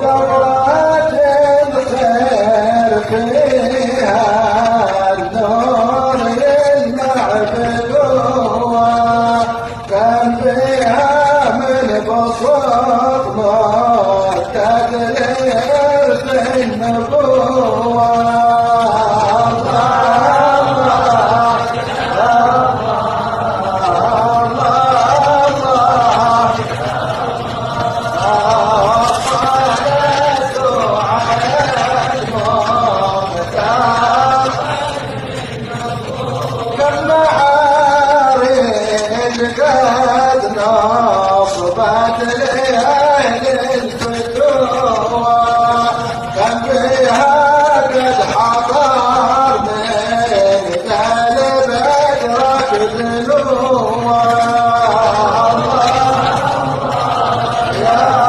قرات الخير فيها النور يلمع بقوة كان فيها من بسط نور تدلير في النبوة